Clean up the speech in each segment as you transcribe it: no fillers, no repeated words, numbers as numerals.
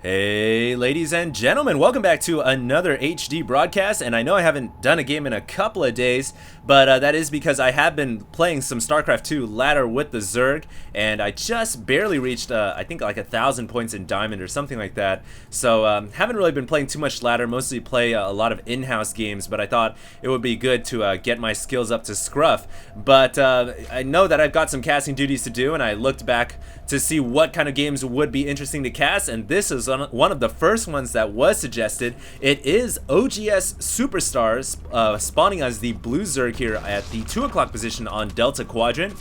Hey ladies and gentlemen, welcome back to another HD broadcast, and I know I haven't done a game in a couple of days, but that is because I have been playing some Starcraft 2 ladder with the Zerg, and I just barely reached, I think like 1,000 points in Diamond or something like that, so haven't really been playing too much ladder, mostly play a lot of in-house games, but I thought it would be good to get my skills up to scruff, but I know that I've got some casting duties to do, and I looked back to see what kind of games would be interesting to cast, and this is one of the first ones that was suggested. It is oGs.SuperStar spawning as the blue Zerg here at the 2 o'clock position on Delta Quadrant.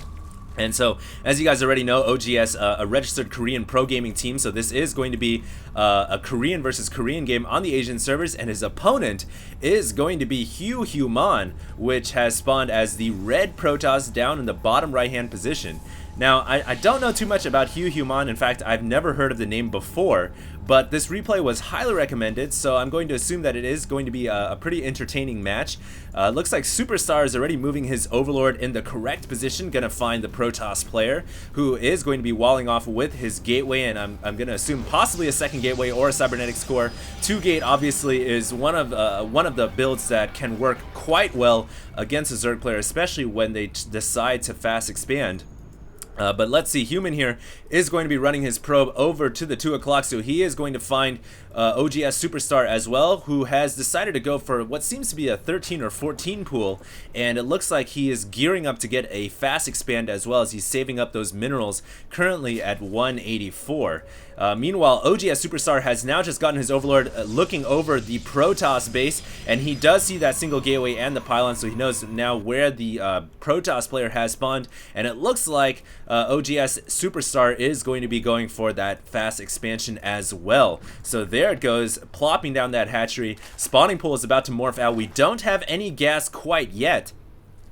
And so, as you guys already know, OGS, a registered Korean pro gaming team, so this is going to be a Korean versus Korean game on the Asian servers, and his opponent is going to be HuHuman, which has spawned as the red Protoss down in the bottom right-hand position. Now, I don't know too much about HuHuman. In fact, I've never heard of the name before, but this replay was highly recommended, so I'm going to assume that it is going to be a pretty entertaining match. Looks like Superstar is already moving his Overlord in the correct position, gonna find the Protoss player, who is going to be walling off with his Gateway, and I'm gonna assume possibly a second Gateway or a Cybernetics Core. 2-Gate obviously is one of the builds that can work quite well against a Zerg player, especially when they decide to fast expand. But let's see, Human here is going to be running his probe over to the 2 o'clock, so he is going to find oGs.SuperStar as well, who has decided to go for what seems to be a 13 or 14 pool, and it looks like he is gearing up to get a fast expand as well, as he's saving up those minerals currently at 184. Meanwhile, oGs.SuperStar has now just gotten his Overlord looking over the Protoss base, and he does see that single Gateway and the pylon, so he knows now where the Protoss player has spawned, and it looks like oGs.SuperStar is going to be going for that fast expansion as well. So there it goes, plopping down that hatchery. Spawning pool is about to morph out. We don't have any gas quite yet,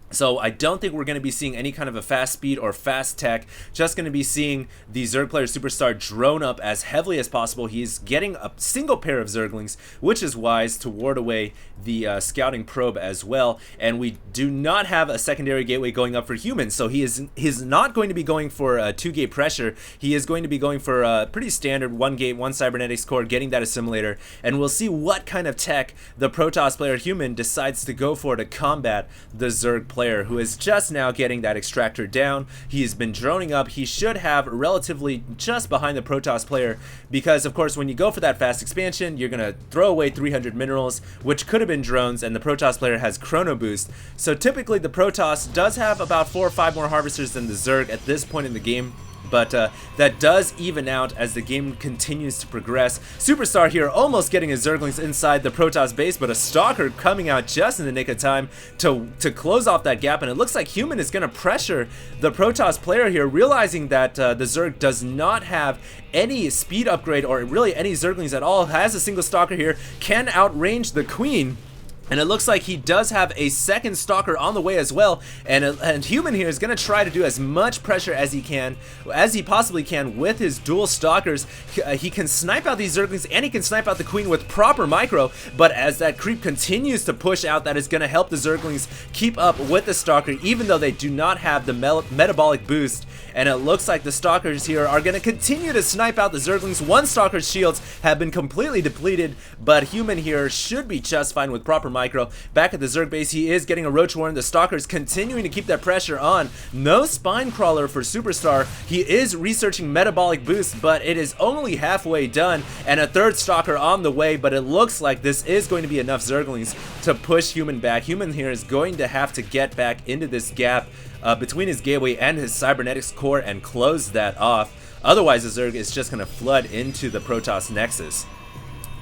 so I don't think we're going to be seeing any kind of a fast speed or fast tech. Just going to be seeing the Zerg player Superstar drone up as heavily as possible. He's getting a single pair of Zerglings, which is wise to ward away the scouting probe as well. And we do not have a secondary gateway going up for humans, so he's not going to be going for a 2-gate pressure. He is going to be going for a pretty standard 1-gate, 1 Cybernetics Core, getting that assimilator, and we'll see what kind of tech the Protoss player Human decides to go for to combat the Zerg player, who is just now getting that extractor down. He's been droning up. He should have relatively just behind the Protoss player, because of course when you go for that fast expansion, you're gonna throw away 300 minerals, which could have been drones, and the Protoss player has chrono boost. So typically the Protoss does have about 4 or 5 more harvesters than the Zerg at this point in the game, but that does even out as the game continues to progress. Superstar here almost getting his Zerglings inside the Protoss base, but a Stalker coming out just in the nick of time to close off that gap, and it looks like Human is going to pressure the Protoss player here, realizing that the Zerg does not have any speed upgrade or really any Zerglings at all, has a single Stalker here, can outrange the Queen. And it looks like he does have a second Stalker on the way as well, and Human here is going to try to do as much pressure as he possibly can with his dual Stalkers. He can snipe out these Zerglings, and he can snipe out the Queen with proper micro, but as that creep continues to push out, that is going to help the Zerglings keep up with the Stalker, even though they do not have the metabolic boost. And it looks like the Stalkers here are going to continue to snipe out the Zerglings. One Stalker's shields have been completely depleted, but Human here should be just fine with proper micro. Back at the Zerg base, he is getting a Roach Warren. The Stalkers continuing to keep that pressure on. No Spine Crawler for Superstar. He is researching metabolic boost, but it is only halfway done, and a third Stalker on the way, but it looks like this is going to be enough Zerglings to push Human back. Human here is going to have to get back into this gap between his Gateway and his Cybernetics Core and close that off. Otherwise, the Zerg is just going to flood into the Protoss Nexus.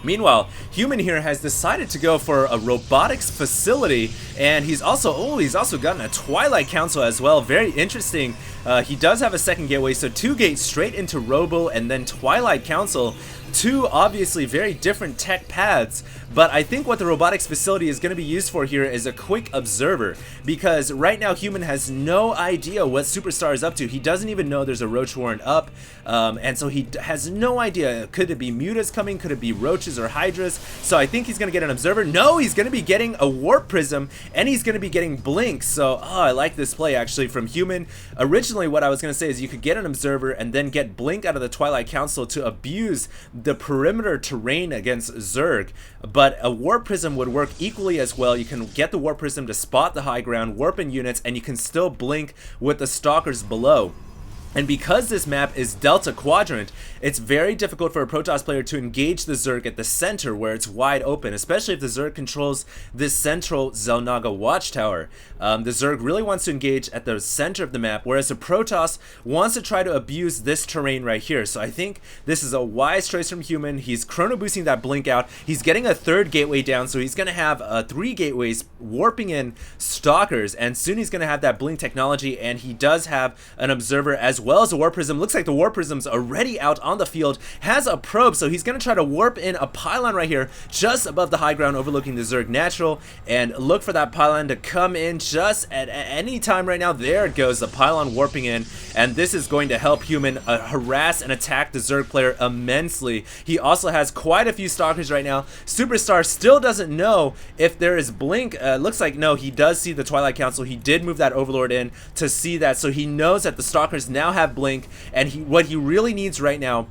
Meanwhile, Human here has decided to go for a robotics facility, and he's also gotten a Twilight Council as well. Very interesting. He does have a second gateway, so 2 gates straight into Robo and then Twilight Council. 2 obviously very different tech paths, but I think what the robotics facility is going to be used for here is a quick observer, because right now Human has no idea what Superstar is up to. He doesn't even know there's a Roach Warren up, and so he has no idea. Could it be Mutas coming? Could it be Roaches or Hydras? So I think he's going to get an observer. No, he's going to be getting a Warp Prism, and he's going to be getting Blink. So I like this play actually from Human. Originally what I was going to say is you could get an observer and then get Blink out of the Twilight Council to abuse the perimeter terrain against Zerg, but a Warp Prism would work equally as well. You can get the Warp Prism to spot the high ground, warp in units, and you can still blink with the Stalkers below. And because this map is Delta Quadrant, it's very difficult for a Protoss player to engage the Zerg at the center where it's wide open, especially if the Zerg controls this central Xel'Naga watchtower. The Zerg really wants to engage at the center of the map, whereas the Protoss wants to try to abuse this terrain right here. So I think this is a wise choice from Human. He's chrono boosting that blink out. He's getting a third gateway down, so he's going to have 3 gateways warping in Stalkers, and soon he's going to have that blink technology, and he does have an observer as well as a Warp Prism. Looks like the Warp Prism's already out on the field, has a probe, so he's going to try to warp in a pylon right here just above the high ground overlooking the Zerg natural, and look for that pylon to come in just at any time right now. There it goes, the pylon warping in, and this is going to help Human harass and attack the Zerg player immensely. He also has quite a few Stalkers right now. Superstar still doesn't know if there is blink. Looks like no, he does see the Twilight Council. He did move that Overlord in to see that, so he knows that the Stalkers now have blink, and what he really needs right now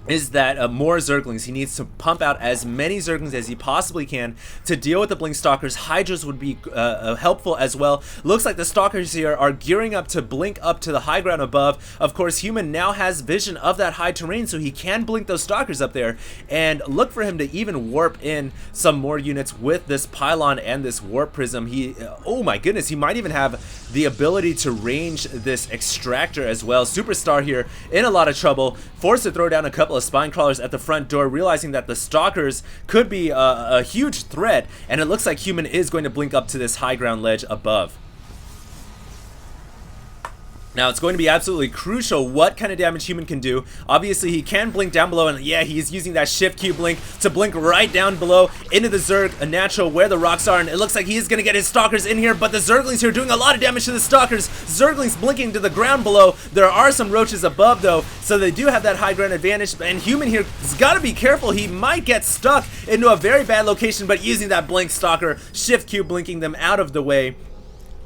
is that more Zerglings. He needs to pump out as many Zerglings as he possibly can to deal with the Blink Stalkers. Hydras would be helpful as well. Looks like the Stalkers here are gearing up to blink up to the high ground above. Of course, Human now has vision of that high terrain, so he can blink those Stalkers up there, and look for him to even warp in some more units with this pylon and this Warp Prism. He, oh my goodness, he might even have the ability to range this extractor as well. Superstar here in a lot of trouble, forced to throw down a couple of spine crawlers at the front door, realizing that the Stalkers could be a huge threat, and it looks like Human is going to blink up to this high ground ledge above. Now, it's going to be absolutely crucial what kind of damage Human can do. Obviously, he can blink down below, and yeah, he's using that Shift Q blink to blink right down below into the Zerg, a natural where the rocks are, and it looks like he is going to get his Stalkers in here, but the Zerglings here doing a lot of damage to the Stalkers. Zerglings blinking to the ground below. There are some Roaches above, though, so they do have that high ground advantage, and Human here has got to be careful. He might get stuck into a very bad location, but using that blink Stalker, Shift Q blinking them out of the way.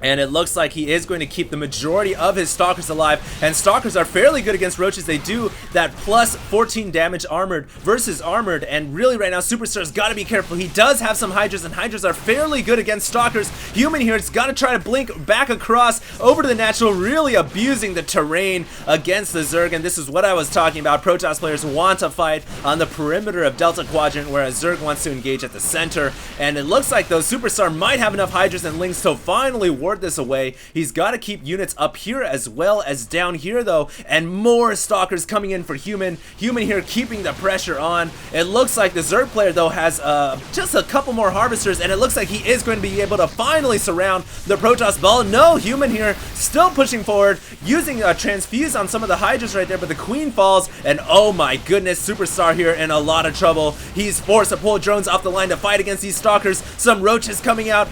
And it looks like he is going to keep the majority of his Stalkers alive, and Stalkers are fairly good against Roaches. They do that plus 14 damage armored versus armored, and really right now Superstar's got to be careful. He does have some Hydras, and Hydras are fairly good against Stalkers. Human here has got to try to blink back across over to the natural, really abusing the terrain against the Zerg, and this is what I was talking about. Protoss players want to fight on the perimeter of Delta Quadrant, whereas Zerg wants to engage at the center, and it looks like those Superstar might have enough Hydras and Lings to finally ward this away. He's got to keep units up here as well as down here, though, and more Stalkers coming in for Human. Human here keeping the pressure on. It looks like the Zerg player, though, has just a couple more Harvesters, and it looks like he is going to be able to finally surround the Protoss ball. No, Human here still pushing forward, using a Transfuse on some of the Hydras right there, but the Queen falls, and oh my goodness, Superstar here in a lot of trouble. He's forced to pull drones off the line to fight against these Stalkers. Some Roaches coming out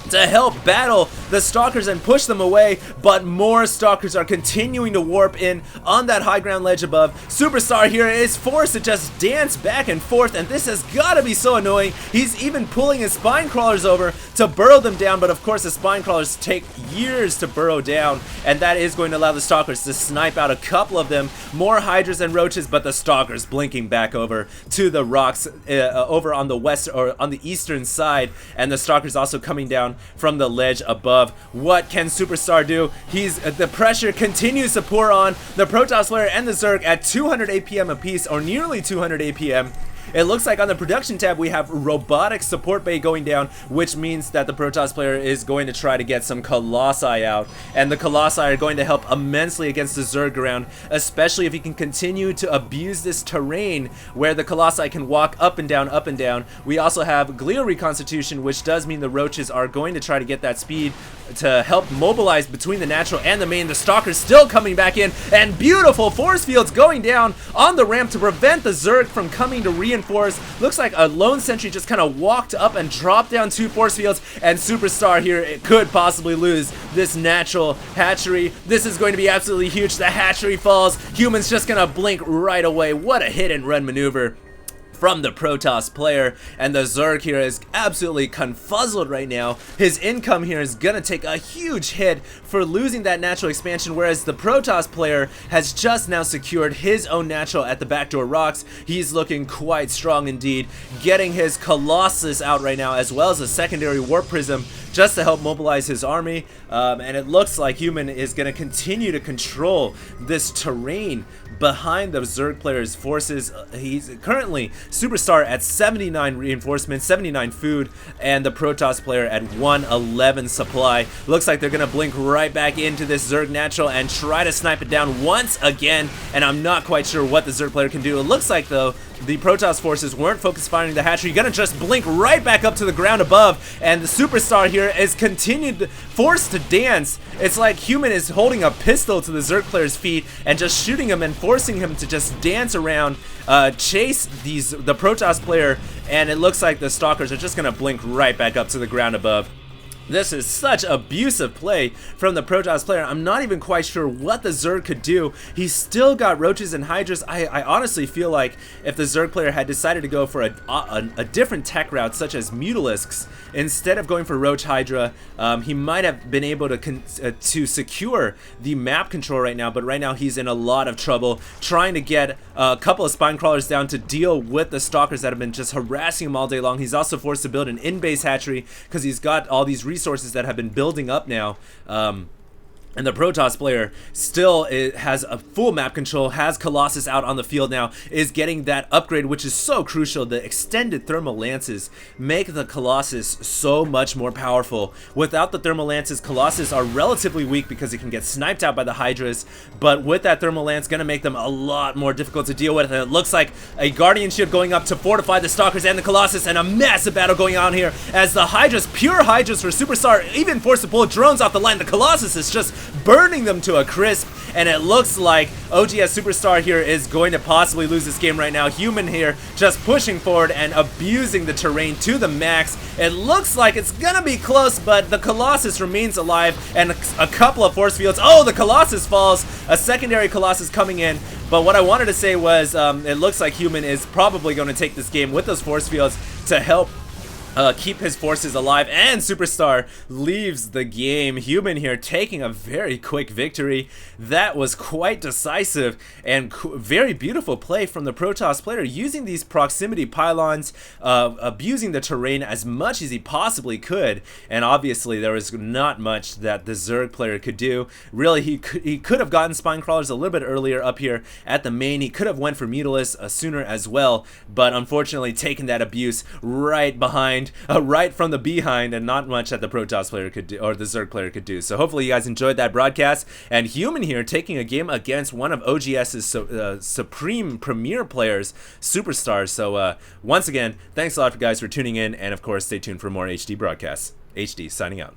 to help battle the Stalkers and push them away, but more Stalkers are continuing to warp in on that high ground ledge above. Superstar here is forced to just dance back and forth, and this has got to be so annoying. He's even pulling his spine crawlers over to burrow them down, but of course the spine crawlers take years to burrow down, and that is going to allow the Stalkers to snipe out a couple of them. More Hydras and Roaches, but the Stalkers blinking back over to the rocks over on the west or on the eastern side, and the Stalkers also coming down from the ledge above. What can Superstar do? The pressure continues to pour on the Protoss player and the Zerg at 200 APM apiece, or nearly 200 APM. It looks like on the production tab we have robotic support bay going down, which means that the Protoss player is going to try to get some Colossi out, and the Colossi are going to help immensely against the Zerg around, especially if he can continue to abuse this terrain where the Colossi can walk up and down, up and down. We also have Glio Reconstitution, which does mean the Roaches are going to try to get that speed to help mobilize between the natural and the main. The Stalkers still coming back in, and beautiful force fields going down on the ramp to prevent the Zerg from coming to reinforce. Looks like a lone sentry just kind of walked up and dropped down 2 force fields, and Superstar here could possibly lose this natural hatchery. This is going to be absolutely huge. The hatchery falls. Human's just gonna blink right away. What a hit and run maneuver from the Protoss player, and the Zerg here is absolutely confuzzled right now. His income here is gonna take a huge hit for losing that natural expansion, whereas the Protoss player has just now secured his own natural at the backdoor rocks. He's looking quite strong indeed, getting his Colossus out right now, as well as a secondary Warp Prism just to help mobilize his army, and it looks like Human is going to continue to control this terrain behind the Zerg player's forces. He's currently Superstar at 79 reinforcements, 79 food, and the Protoss player at 111 supply. Looks like they're going to blink right back into this Zerg natural and try to snipe it down once again, and I'm not quite sure what the Zerg player can do. It looks like, though, the Protoss forces weren't focused firing the hatchery. You're gonna just blink right back up to the ground above, and the Superstar here is forced to dance. It's like Human is holding a pistol to the Zerg player's feet and just shooting him and forcing him to just dance around, chase the Protoss player, and it looks like the Stalkers are just gonna blink right back up to the ground above. This is such abusive play from the Protoss player. I'm not even quite sure what the Zerg could do. He's still got Roaches and Hydras. I honestly feel like if the Zerg player had decided to go for a different tech route, such as Mutalisks, instead of going for Roach Hydra, he might have been able to secure the map control right now, but right now he's in a lot of trouble trying to get a couple of Spine Crawlers down to deal with the Stalkers that have been just harassing him all day long. He's also forced to build an in-base hatchery because he's got all these resources that have been building up now. And the Protoss player still has a full map control, has Colossus out on the field now, is getting that upgrade, which is so crucial. The extended thermal lances make the Colossus so much more powerful. Without the thermal lances, Colossus are relatively weak because it can get sniped out by the Hydras, but with that thermal lance, gonna make them a lot more difficult to deal with. And it looks like a Guardian Shield going up to fortify the Stalkers and the Colossus, and a massive battle going on here as the Hydras, pure Hydras for Superstar, even forced to pull drones off the line. The Colossus is just burning them to a crisp, and it looks like oGs.SuperStar here is going to possibly lose this game right now. Human here just pushing forward and abusing the terrain to the max. It looks like it's gonna be close, but the Colossus remains alive, and a couple of force fields. Oh, the Colossus falls. A secondary Colossus coming in. But what I wanted to say was, it looks like Human is probably going to take this game with those force fields to help keep his forces alive, and Superstar leaves the game. Human here taking a very quick victory. That was quite decisive and very beautiful play from the Protoss player, using these proximity pylons, abusing the terrain as much as he possibly could, and obviously there was not much that the Zerg player could do. Really, he could have gotten Spine Crawlers a little bit earlier up here at the main. He could have went for Mutalisks sooner as well, but unfortunately taking that abuse right behind, right from the behind, and not much that the Protoss player could do, or the Zerg player could do. So hopefully you guys enjoyed that broadcast. And Human here taking a game against one of oGs's supreme premier players, Superstar. So once again, thanks a lot, guys, for tuning in, and of course stay tuned for more HD broadcasts. HD signing out.